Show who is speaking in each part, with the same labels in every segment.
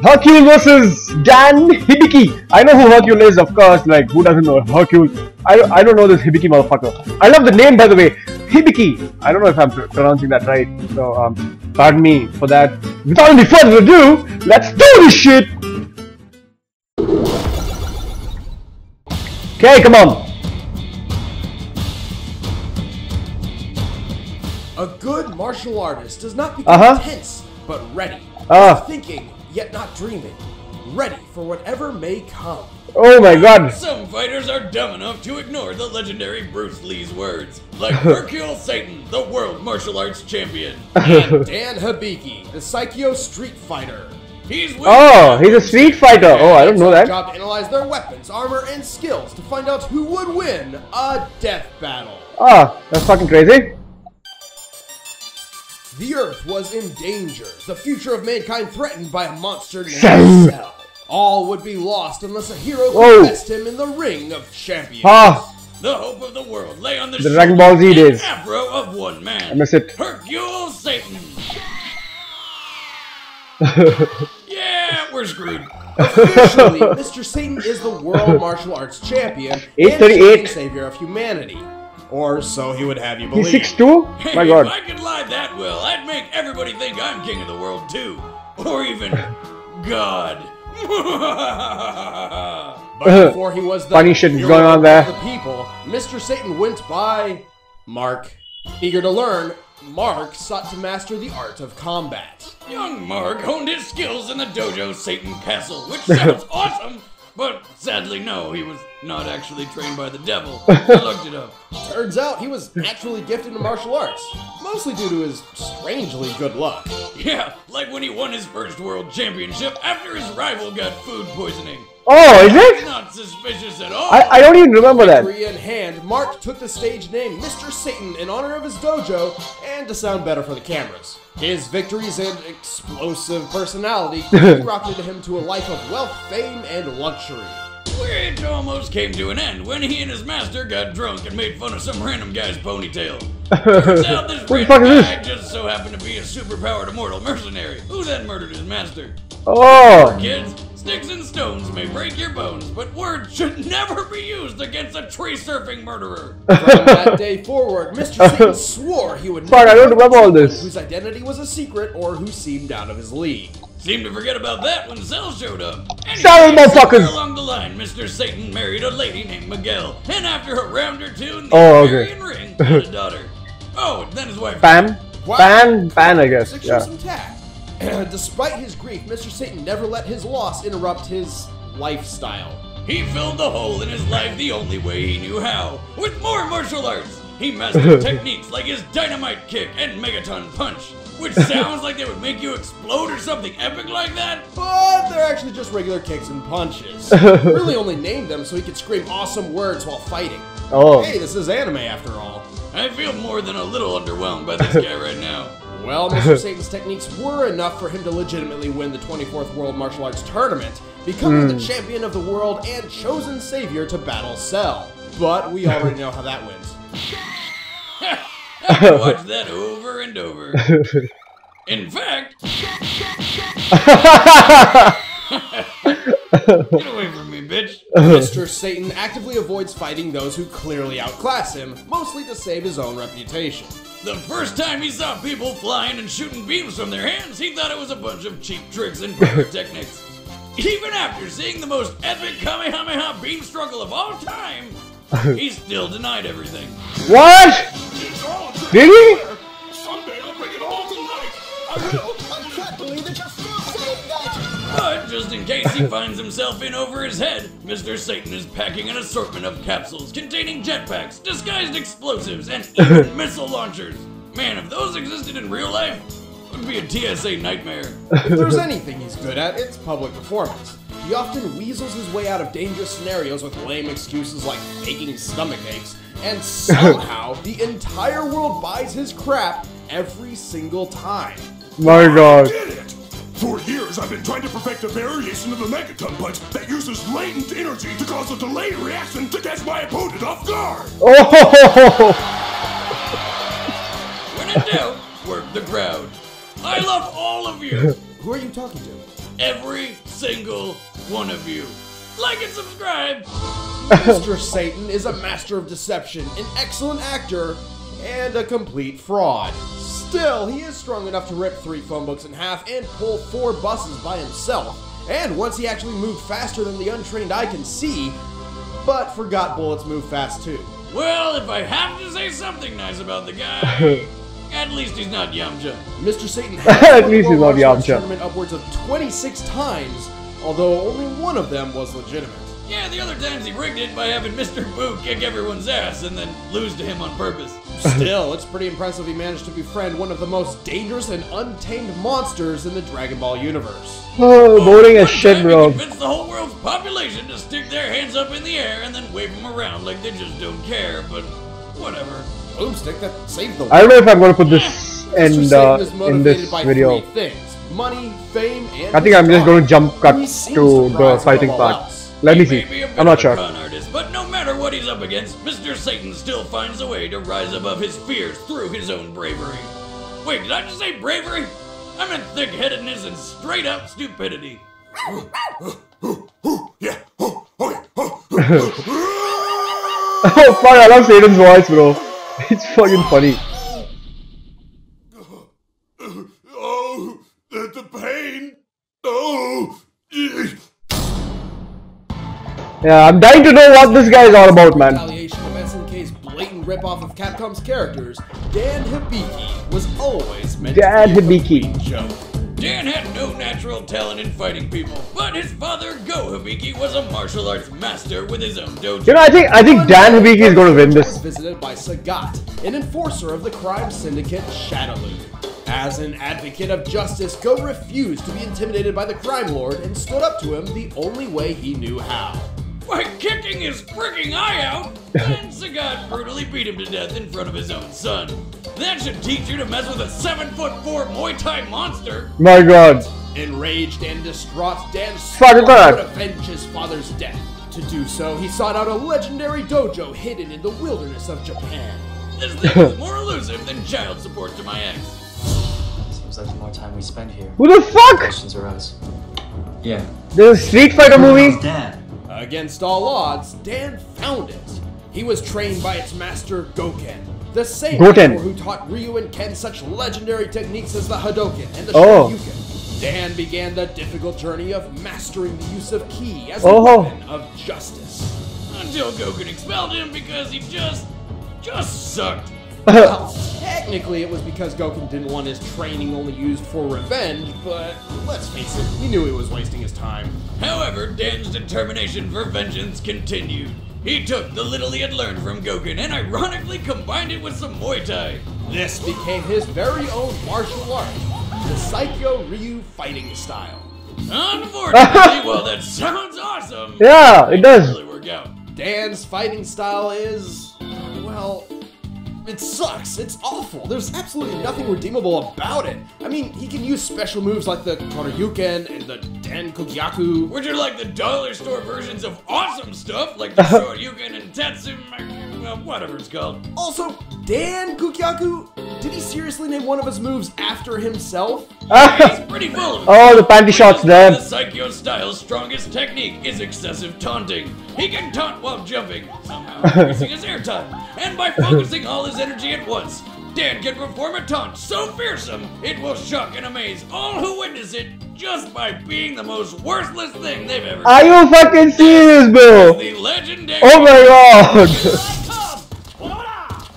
Speaker 1: Hercule versus Dan Hibiki. I know who Hercule is, of course. Like, who doesn't know Hercule? I don't know this Hibiki motherfucker. I love the name, by the way. Hibiki. I don't know if I'm pronouncing that right. So, pardon me for that. Without any further ado, let's do this shit. Okay, come on.
Speaker 2: A good martial artist does not become tense, but ready. Thinking, yet not dreaming. Ready for whatever may come.
Speaker 1: Oh my god.
Speaker 3: Some fighters are dumb enough to ignore the legendary Bruce Lee's words. Like Hercule Satan, the world martial arts champion.
Speaker 2: And Dan Hibiki, the Psycho street fighter.
Speaker 3: He's
Speaker 1: a street fighter. Oh, I don't know that.
Speaker 2: It's our job to analyze their weapons, armor, and skills to find out who would win a death battle.
Speaker 1: Oh, that's fucking crazy.
Speaker 2: The Earth was in danger, the future of mankind threatened by a monster named Cell. All would be lost unless a hero could best him in the ring of champions.
Speaker 3: The hope of the world lay on the
Speaker 1: Dragon Ball Z days.
Speaker 3: afro of one man.
Speaker 1: I miss it.
Speaker 3: Hercule Satan. Yeah, we're screwed.
Speaker 2: Officially, Mr. Satan is the world martial arts champion and the savior of humanity. Or so he would have you believe.
Speaker 1: He's 6'2"?
Speaker 3: Hey,
Speaker 1: My god.
Speaker 3: If I could lie that well, I'd make everybody think I'm king of the world too. Or even God.
Speaker 2: But before he was the
Speaker 1: funny shit is going on there.
Speaker 2: The people, Mr. Satan went by Mark. Eager to learn, Mark sought to master the art of combat.
Speaker 3: Young Mark honed his skills in the dojo Satan Castle, which sounds awesome. But sadly, no, he was not actually trained by the devil. I looked it up.
Speaker 2: Turns out he was actually gifted in martial arts, mostly due to his strangely good luck.
Speaker 3: Yeah, like when he won his first world championship after his rival got food poisoning.
Speaker 1: Oh, is it?
Speaker 3: Not suspicious at all.
Speaker 1: I don't even remember that.
Speaker 2: Victory in hand, Mark took the stage name Mr. Satan in honor of his dojo and to sound better for the cameras. His victories and explosive personality rocketed him to a life of wealth, fame, and luxury.
Speaker 3: Which almost came to an end when he and his master got drunk and made fun of some random guy's ponytail. Turns out this random guy just so happened to be a superpowered immortal mercenary who then murdered his master.
Speaker 1: Oh!
Speaker 3: Kids, sticks and stones may break your bones, but words should never be used against a tree-surfing murderer.
Speaker 2: From that day forward, Mr. Satan swore he would
Speaker 1: never I don't remember all this.
Speaker 2: Whose identity was a secret or who seemed out of his league.
Speaker 3: Seemed to forget about that when Cell showed up.
Speaker 1: Sorry, motherfuckers!
Speaker 3: Along the line, Mr. Satan married a lady named Miguel, and after a round or two in the Aryan ring, had a daughter. Oh, and then his wife.
Speaker 1: Pan, I guess.
Speaker 2: Yeah. Despite his grief, Mr. Satan never let his loss interrupt his lifestyle.
Speaker 3: He filled the hole in his life the only way he knew how, with more martial arts. He mastered techniques like his dynamite kick and megaton punch, which sounds like they would make you explode or something epic like that.
Speaker 2: But they're actually just regular kicks and punches. Really only named them so he could scream awesome words while fighting.
Speaker 1: Oh.
Speaker 2: Hey, this is anime after all.
Speaker 3: I feel more than a little underwhelmed by this guy right now.
Speaker 2: Well, Mr. Satan's techniques were enough for him to legitimately win the 24th World Martial Arts Tournament, becoming the champion of the world and chosen savior to battle Cell. But we already know how that went.
Speaker 3: I can watch that over and over. In fact... Get away from me, bitch.
Speaker 2: Mr. Satan actively avoids fighting those who clearly outclass him, mostly to save his own reputation.
Speaker 3: The first time he saw people flying and shooting beams from their hands, he thought it was a bunch of cheap tricks and pyrotechnics. Even after seeing the most epic Kamehameha beam struggle of all time, he still denied everything.
Speaker 1: What? Did he?
Speaker 4: Someday I'll bring it all to light. I will.
Speaker 5: I can't believe that you're still saying that.
Speaker 3: But just in case he finds himself in over his head, Mr. Satan is packing an assortment of capsules containing jetpacks, disguised explosives, and even missile launchers. Man, if those existed in real life, it would be a TSA nightmare.
Speaker 2: If there's anything he's good at, it's public performance. He often weasels his way out of dangerous scenarios with lame excuses like faking stomach aches, and somehow the entire world buys his crap every single time.
Speaker 1: My god.
Speaker 4: I did it! For years, I've been trying to perfect a variation of the Megaton punch that uses latent energy to cause a delayed reaction to catch my opponent off guard.
Speaker 1: Oh!
Speaker 3: When in doubt, work the crowd. I love all of you.
Speaker 2: Who are you talking to?
Speaker 3: Every single one of you. Like and subscribe.
Speaker 2: Mr. Satan is a master of deception, an excellent actor, and a complete fraud. Still, he is strong enough to rip 3 phone books in half and pull 4 buses by himself. And once he actually moved faster than the untrained eye can see, but forgot bullets move fast too.
Speaker 3: Well, if I have to say something nice about the guy, at least he's not Yamcha.
Speaker 2: Mr. Satan has
Speaker 1: At
Speaker 2: won
Speaker 1: least
Speaker 2: the
Speaker 1: he's not
Speaker 2: martial arts
Speaker 1: Yamcha.
Speaker 2: tournament upwards of 26 times, although only one of them was legitimate.
Speaker 3: Yeah, the other times he rigged it by having Mr. Boo kick everyone's ass and then lose to him on purpose.
Speaker 2: Still, it's pretty impressive he managed to befriend one of the most dangerous and untamed monsters in the Dragon Ball universe.
Speaker 1: Oh, boring as
Speaker 3: One
Speaker 1: shit,
Speaker 3: time
Speaker 1: bro.
Speaker 3: He convinced the whole world's population to stick their hands up in the air and then wave them around like they just don't care, but whatever.
Speaker 2: Boomstick that saved the world.
Speaker 1: I don't know if I'm gonna put this
Speaker 2: Mr. Satan is
Speaker 1: in
Speaker 2: motivated
Speaker 1: this
Speaker 2: by
Speaker 1: video.
Speaker 2: 3 things: money, fame, and
Speaker 1: I think I'm just going to jump cut
Speaker 2: He seems
Speaker 1: to the
Speaker 2: surprised
Speaker 1: fighting
Speaker 2: above all
Speaker 1: part.
Speaker 2: else.
Speaker 1: Let me
Speaker 3: He may
Speaker 1: see.
Speaker 3: be a bit
Speaker 1: I'm not
Speaker 3: of a
Speaker 1: sure.
Speaker 3: con artist, but no matter what he's up against, Mr. Satan still finds a way to rise above his fears through his own bravery. Wait, did I just say bravery? I meant thick-headedness and straight-up stupidity.
Speaker 4: Yeah. Okay.
Speaker 1: Oh fuck, I love Satan's voice, bro. It's fucking funny.
Speaker 4: Oh, the pain. Oh.
Speaker 1: Yeah, I'm dying to know what this guy is all about, man.
Speaker 2: Retaliation of SNK's blatant ripoff of Capcom's characters, Dan Hibiki was always meant
Speaker 1: Dan
Speaker 2: to be a
Speaker 1: Hibiki.
Speaker 2: complete joke.
Speaker 3: Dan had no natural talent in fighting people, but his father, Go Hibiki, was a martial arts master with his own dojo.
Speaker 1: You know, I think Dan Hibiki is going to win
Speaker 2: Was
Speaker 1: this.
Speaker 2: visited by Sagat, an enforcer of the crime syndicate Shadaloo. As an advocate of justice, Go refused to be intimidated by the crime lord and stood up to him the only way he knew how.
Speaker 3: By kicking his freaking eye out, and Sagat brutally beat him to death in front of his own son. That should teach you to mess with a 7'4" Muay Thai monster.
Speaker 1: My god.
Speaker 2: Enraged and distraught, Dan
Speaker 1: Fuck
Speaker 2: swore
Speaker 1: that.
Speaker 2: he would avenge his father's death. To do so, he sought out a legendary dojo hidden in the wilderness of Japan.
Speaker 3: This thing was more elusive than child support to my ex.
Speaker 6: Seems like the more time we spend here,
Speaker 1: Who the fuck?
Speaker 6: questions arise. Yeah.
Speaker 1: There's a Street Fighter movie?
Speaker 6: Dad.
Speaker 2: Against all odds, Dan found it. He was trained by its master, Goken, the same
Speaker 1: Goten.
Speaker 2: mentor who taught Ryu and Ken such legendary techniques as the Hadoken and the
Speaker 1: Oh.
Speaker 2: Shoryuken. Dan began the difficult journey of mastering the use of ki as a
Speaker 1: Oh.
Speaker 2: weapon of justice.
Speaker 3: Until Goku expelled him because he just sucked.
Speaker 2: Well, technically it was because Goken didn't want his training only used for revenge, but let's face it, he knew he was wasting his time.
Speaker 3: However, Dan's determination for vengeance continued. He took the little he had learned from Goken and ironically combined it with some Muay Thai.
Speaker 2: This became his very own martial art, the Psycho Ryu fighting style.
Speaker 3: Unfortunately, while that sounds awesome,
Speaker 1: Yeah, it does.
Speaker 3: really work out.
Speaker 2: Dan's fighting style is, well, it sucks. It's awful. There's absolutely nothing redeemable about it. I mean, he can use special moves like the Shoryuken and the Dan Kugyaku.
Speaker 3: Which are like the dollar store versions of awesome stuff, like the Shoryuken and Tatsumaki, well, whatever it's called.
Speaker 2: Also, Dan Kugyaku, did he seriously name one of his moves after himself?
Speaker 3: He's pretty full of it.
Speaker 1: Oh, the panty shots there.
Speaker 3: The Psycho style's strongest technique is excessive taunting. He can taunt while jumping, somehow increasing his airtime. And by focusing all his energy at once, Dan can perform a taunt so fearsome, it will shock and amaze all who witness it just by being the most worthless thing they've ever
Speaker 1: Are
Speaker 3: seen.
Speaker 1: you fucking serious, bro?
Speaker 3: The legendary...
Speaker 1: Oh my god.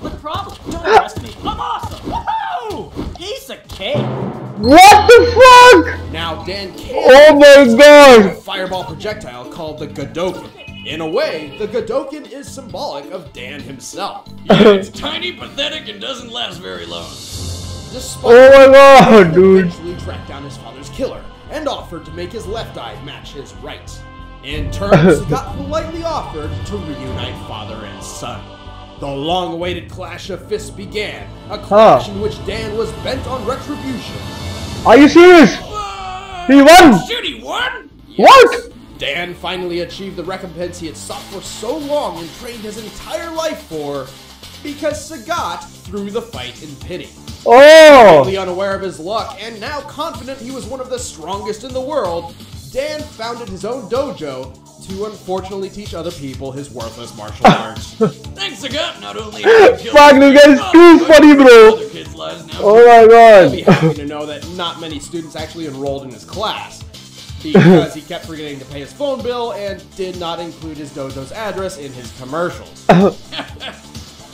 Speaker 7: What problem? Don't arrest me. I'm awesome. Woohoo! Piece of cake.
Speaker 1: What the fuck?
Speaker 2: Now, Dan can
Speaker 1: Oh my
Speaker 2: a
Speaker 1: god.
Speaker 2: fireball projectile called the Godoken. In a way, the Godoken is symbolic of Dan himself.
Speaker 3: Yeah, it's tiny, pathetic, and doesn't last very long.
Speaker 2: Despite
Speaker 1: Oh my god,
Speaker 2: Dan
Speaker 1: dude.
Speaker 2: eventually tracked down his father's killer and offered to make his left eye match his right. In turn, Sagat politely offered to reunite father and son. The long-awaited clash of fists began, a clash in which Dan was bent on retribution.
Speaker 1: Are you serious? He won.
Speaker 3: Shit, he won?
Speaker 1: What?
Speaker 2: Dan finally achieved the recompense he had sought for so long and trained his entire life for, because Sagat threw the fight in pity.
Speaker 1: Oh!
Speaker 2: Completely unaware of his luck and now confident he was one of the strongest in the world, Dan founded his own dojo to unfortunately teach other people his worthless martial arts.
Speaker 3: Thanks to God, not only have you killed
Speaker 1: Fuck, this guy's too funny, bro!
Speaker 3: other kids' lives now.
Speaker 1: Oh my
Speaker 2: I'll be
Speaker 1: god!
Speaker 2: happy to know that not many students actually enrolled in his class, because he kept forgetting to pay his phone bill and did not include his dojo's address in his commercials.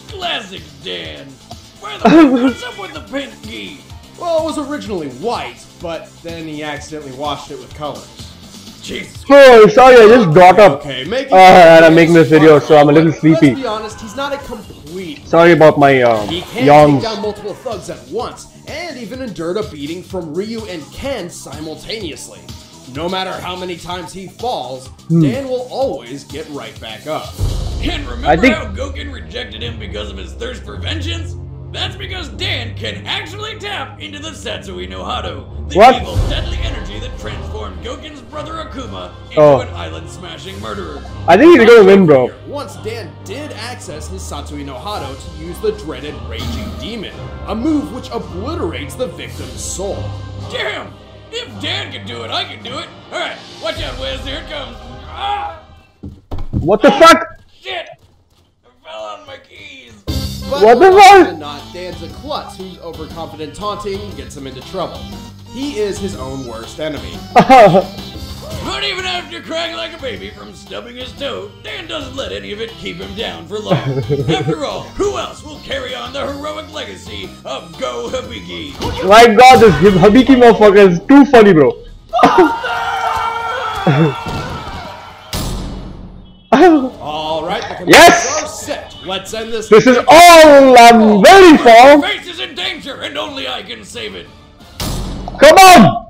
Speaker 3: Classic Dan. By the way, what's up with the pink gi?
Speaker 2: Well, it was originally white, but then he accidentally washed it with colors.
Speaker 3: Jesus.
Speaker 1: Oh, sorry, I just got up.
Speaker 2: Okay, making
Speaker 1: And I'm making this video, so I'm a little sleepy.
Speaker 2: Let's be honest, he's not a complete.
Speaker 1: Sorry about my
Speaker 2: He can
Speaker 1: yawns.
Speaker 2: take down multiple thugs at once, and even endured a beating from Ryu and Ken simultaneously. No matter how many times he falls, Dan will always get right back up.
Speaker 3: And remember how Goken rejected him because of his thirst for vengeance? That's because Dan can actually tap into the Satsui no Hado, the evil, deadly energy that transformed Goken's brother Akuma into an island-smashing murderer.
Speaker 1: I think he's gonna win, bro.
Speaker 2: Once Dan did access his Satsui no Hado to use the dreaded Raging Demon, a move which obliterates the victim's soul.
Speaker 3: Damn! If Dan can do it, I can do it! Alright, watch out, Wes, here it comes! Ah!
Speaker 1: What the fuck?
Speaker 3: Shit! I fell on my keys!
Speaker 2: But
Speaker 1: What the fuck?
Speaker 2: not, Dan's a klutz whose overconfident taunting gets him into trouble. He is his own worst enemy.
Speaker 3: But even after crying like a baby from stubbing his toe, Dan doesn't let any of it keep him down for long. After all, who else will carry on the heroic legacy of Go Hibiki?
Speaker 1: My god, this Hibiki motherfucker is too funny, bro.
Speaker 2: Alright, the
Speaker 1: Yes!
Speaker 2: commanders are set. Let's end this.
Speaker 1: This is all I'm ready
Speaker 3: My
Speaker 1: for.
Speaker 3: face is in danger, and only I can save it.
Speaker 1: Come on!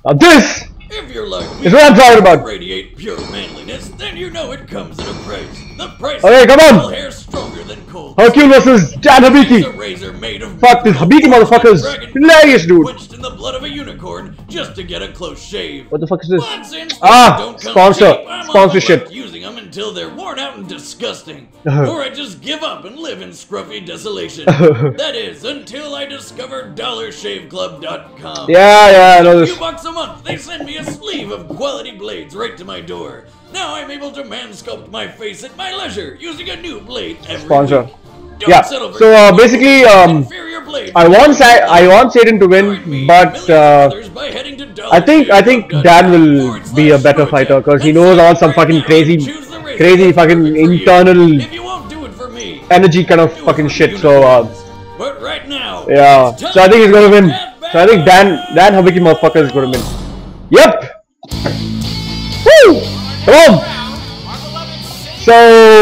Speaker 1: Now this
Speaker 3: If you're like me,
Speaker 1: is what I'm talking about.
Speaker 3: radiate pure manliness, then you know it comes at a price. The price
Speaker 1: Okay, come on.
Speaker 3: of hair stronger than cold.
Speaker 1: Hercule versus Dan
Speaker 3: It's a
Speaker 1: Hibiki.
Speaker 3: razor made of
Speaker 1: Fuck, this Hibiki motherfucker is hilarious, dude.
Speaker 3: quenched in the blood of a unicorn just to get a close shave.
Speaker 1: What the fuck is this?
Speaker 3: But since
Speaker 1: Ah,
Speaker 3: they don't come
Speaker 1: sponsor.
Speaker 3: cheap, I'm
Speaker 1: Sponsorship.
Speaker 3: on the left using them until they're worn out and disgusting. Or I just give up and live in scruffy desolation. That is, until I discover DollarShaveClub.com.
Speaker 1: Yeah, I know
Speaker 3: A few
Speaker 1: this.
Speaker 3: bucks a month, they send me a sleeve of quality blades right to my door. Now I'm able to man-sculpt my face at my leisure using a new blade every
Speaker 1: Sponsor.
Speaker 3: week. Don't
Speaker 1: Yeah,
Speaker 3: settle for
Speaker 1: so basically,
Speaker 3: inferior blades.
Speaker 1: I want Satan to win, but I think Dan will be a better fighter because he knows all some fucking crazy fucking internal
Speaker 3: If you won't do it for me,
Speaker 1: energy kind of fucking shit. So
Speaker 3: but right now,
Speaker 1: yeah,
Speaker 3: it's time
Speaker 1: so I think he's gonna win.
Speaker 3: to
Speaker 1: So I think Dan Hibiki motherfucker is gonna win. Yep. Woo! Come on. So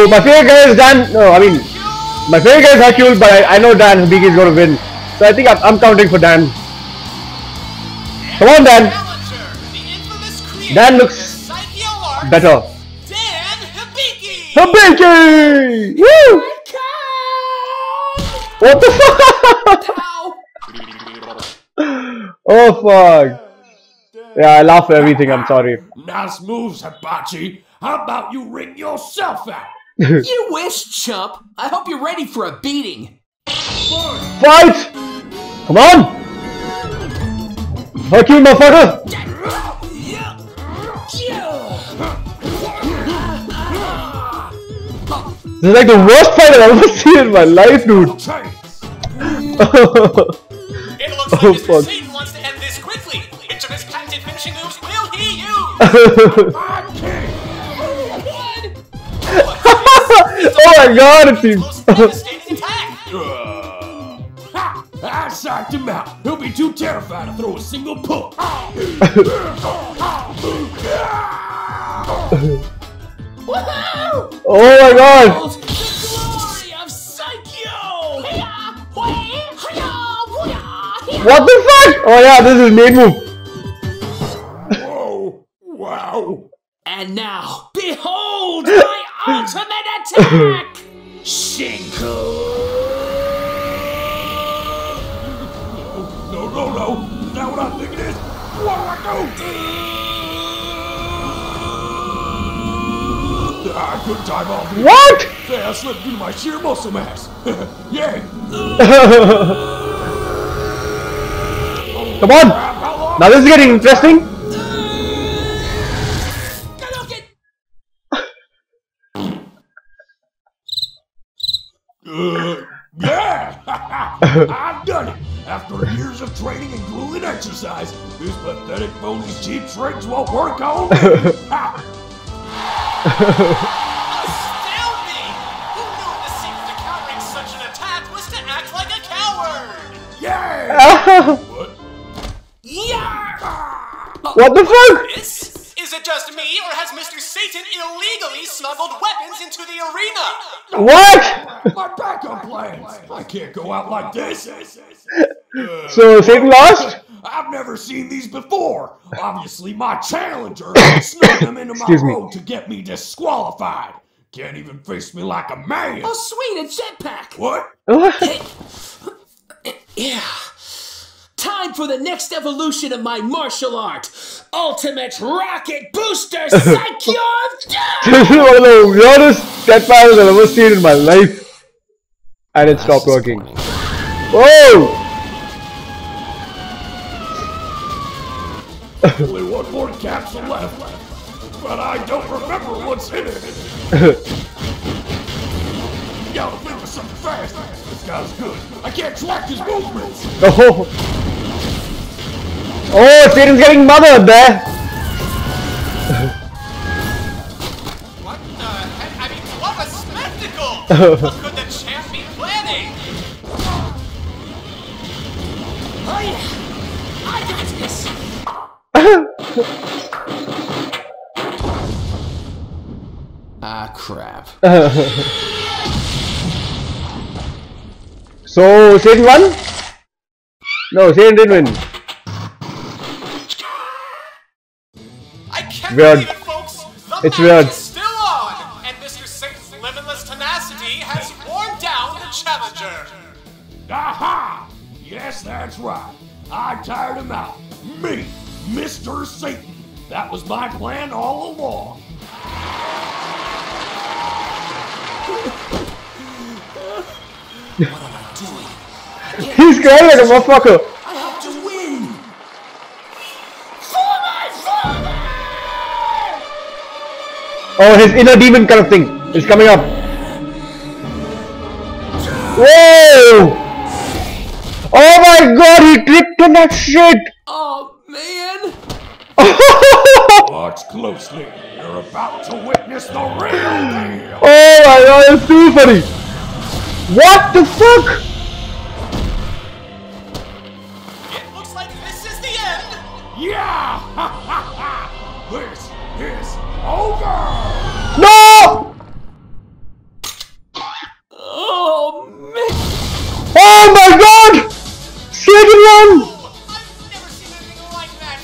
Speaker 1: my favorite guy is Dan. No, I mean my favorite guy is Hercule, but I know Dan Hibiki is gonna win. So I think I'm counting for Dan. Come on, Dan. Dan looks better.
Speaker 5: Dan Hibiki!
Speaker 1: Hibiki! Woo! What the fuck? Oh fuck. Yeah, I laugh at everything, I'm sorry.
Speaker 4: Nice moves, Hibachi. How about you ring yourself out?
Speaker 5: You wish, chump. I hope you're ready for a beating.
Speaker 1: Fight! Come on! Hercule motherfucker! This is like the worst fight I've ever seen in my life, dude.
Speaker 5: It looks like
Speaker 1: Oh,
Speaker 5: Mr.
Speaker 1: fuck.
Speaker 5: Satan wants to end this quickly. Which of his patented finishing moves will he use?
Speaker 1: Oh my god, it seems.
Speaker 5: Most devastating attack.
Speaker 4: I psyched him out. He'll be too terrified to throw a single punch.
Speaker 5: Woohoo!
Speaker 1: Oh my god.
Speaker 5: The glory of Psycho!
Speaker 1: What the fuck? Oh yeah, this is main move.
Speaker 4: Whoa! Wow!
Speaker 5: And now, behold my ultimate attack! Shinko!
Speaker 4: No! Now what I'm thinking is, what do I do? I couldn't time all this.
Speaker 1: What?
Speaker 4: I slipped due to my sheer muscle mass. Yeah!
Speaker 1: Come on! Now this is getting interesting.
Speaker 4: Yeah! I've done it! After years of training and grueling exercise, these pathetic phony's cheap tricks won't work on me!
Speaker 5: Astounding! Who knew the secret to countering such an attack was to act like a coward?
Speaker 4: Yeah! What?
Speaker 5: Yeah!
Speaker 1: What the fuck?
Speaker 5: Is it just me, or has Mr. Satan illegally smuggled weapons into the arena?
Speaker 1: What?
Speaker 4: My backup plans! I can't go out like this!
Speaker 1: So Satan lost?
Speaker 4: I've never seen these before! Obviously my challenger snuck them into my road to get me disqualified! Can't even face me like a man!
Speaker 5: Oh, sweet, a jetpack!
Speaker 4: What?
Speaker 5: Yeah. Time for the next evolution of my martial art. Ultimate Rocket Booster Psyche!
Speaker 1: This is one of the weirdest jetpacks I've ever seen in my life. And it stopped working. Whoa!
Speaker 4: Only one more capsule left, but I don't remember what's in it. You gotta think of something fast. This guy's good. I can't track his movements.
Speaker 1: Oh! Oh, Satan's getting mothered there!
Speaker 5: What the heck? I mean, what a spectacle! What could the champ be planning? Oh yeah! I got this! Ah, crap.
Speaker 1: So, Satan won? No, Satan didn't win.
Speaker 5: I can't
Speaker 1: Weird.
Speaker 5: believe it, folks! The
Speaker 1: It's
Speaker 5: match
Speaker 1: weird.
Speaker 5: is still on! And Mr. Satan's limitless tenacity has worn down the challenger!
Speaker 4: Aha! Yes, that's right. I tired him out. Me, Mr. Satan. That was my plan all along.
Speaker 5: What am I doing?
Speaker 1: He's crying like a motherfucker.
Speaker 5: I have to win! For my father!
Speaker 1: Oh, his inner demon kind of thing is coming up. Whoa! Oh my god, he tripped on that shit!
Speaker 5: Oh, man!
Speaker 4: Watch closely. You're about to witness the real deal.
Speaker 1: Oh my god, it's too funny! What the fuck?
Speaker 5: It looks like this is the end!
Speaker 4: Yeah! This is over!
Speaker 1: No!
Speaker 5: Oh, man!
Speaker 1: Oh my god! Satan won!
Speaker 5: I've never seen anything like that!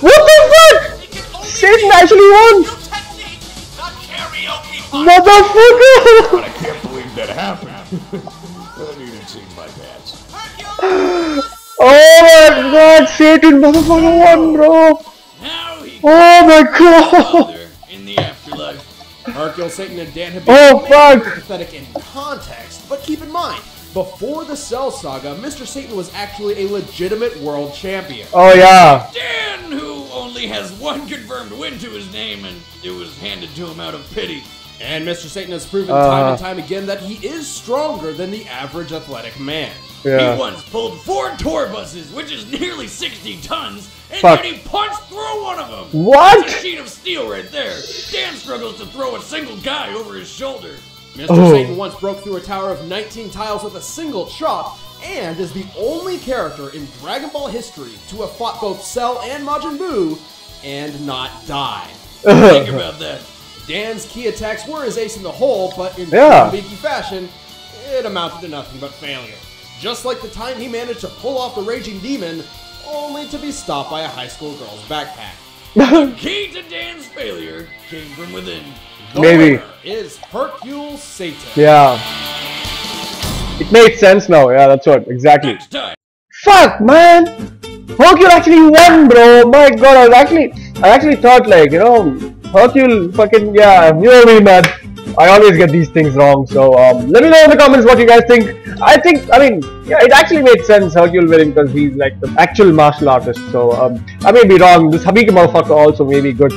Speaker 1: What the fuck?
Speaker 5: It can only
Speaker 1: Satan
Speaker 5: be
Speaker 1: actually won!
Speaker 5: new technique, the karaoke part!
Speaker 1: Motherfucker!
Speaker 4: But I can't believe that happened. I need to change my pants.
Speaker 1: Oh my god, Satan motherfucker won, bro!
Speaker 3: Now he
Speaker 1: Oh my god!
Speaker 3: father in the afterlife.
Speaker 2: Hercule Satan and Dan Hibiki
Speaker 1: Oh,
Speaker 2: may
Speaker 1: fuck.
Speaker 2: be pathetic in context, but keep in mind, before the Cell Saga, Mr. Satan was actually a legitimate world champion.
Speaker 1: Oh yeah.
Speaker 3: Dan, who only has one confirmed win to his name, and it was handed to him out of pity.
Speaker 2: And Mr. Satan has proven time and time again that he is stronger than the average athletic man.
Speaker 1: Yeah.
Speaker 3: He once pulled 4 tour buses, which is nearly 60 tons, and
Speaker 1: Fuck.
Speaker 3: then he punched through one of them.
Speaker 1: What?
Speaker 3: That's a sheet of steel right there. Dan struggles to throw a single guy over his shoulder.
Speaker 2: Mr.
Speaker 1: Oh.
Speaker 2: Satan once broke through a tower of 19 tiles with a single chop, and is the only character in Dragon Ball history to have fought both Cell and Majin Buu and not die.
Speaker 3: Think about that.
Speaker 2: Dan's key attacks were his ace in the hole, but in
Speaker 1: Yeah.
Speaker 2: Hibiki fashion, it amounted to nothing but failure. Just like the time he managed to pull off the Raging Demon, only to be stopped by a high school girl's backpack.
Speaker 3: The key to Dan's failure came from within.
Speaker 2: The
Speaker 1: Maybe.
Speaker 2: winner is Hercule Satan.
Speaker 1: Yeah. It made sense now. Yeah, that's what. Exactly.
Speaker 3: Next time.
Speaker 1: Fuck, man! Hercule actually won, bro! My god, I actually thought, like, you know, Hercule fucking, yeah, you know me, man. I always get these things wrong. So let me know in the comments what you guys think. I mean, yeah, it actually made sense Hercule winning because he's like the actual martial artist. So I may be wrong. This Hibiki motherfucker also may be good.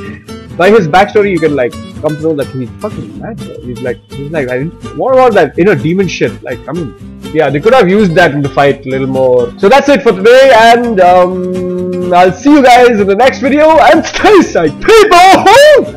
Speaker 1: By his backstory, you can like come to know that he's fucking mad. He's like, what about that inner demon shit? Like, I mean, yeah, they could have used that in the fight a little more. So that's it for today, and I'll see you guys in the next video. And stay safe, people.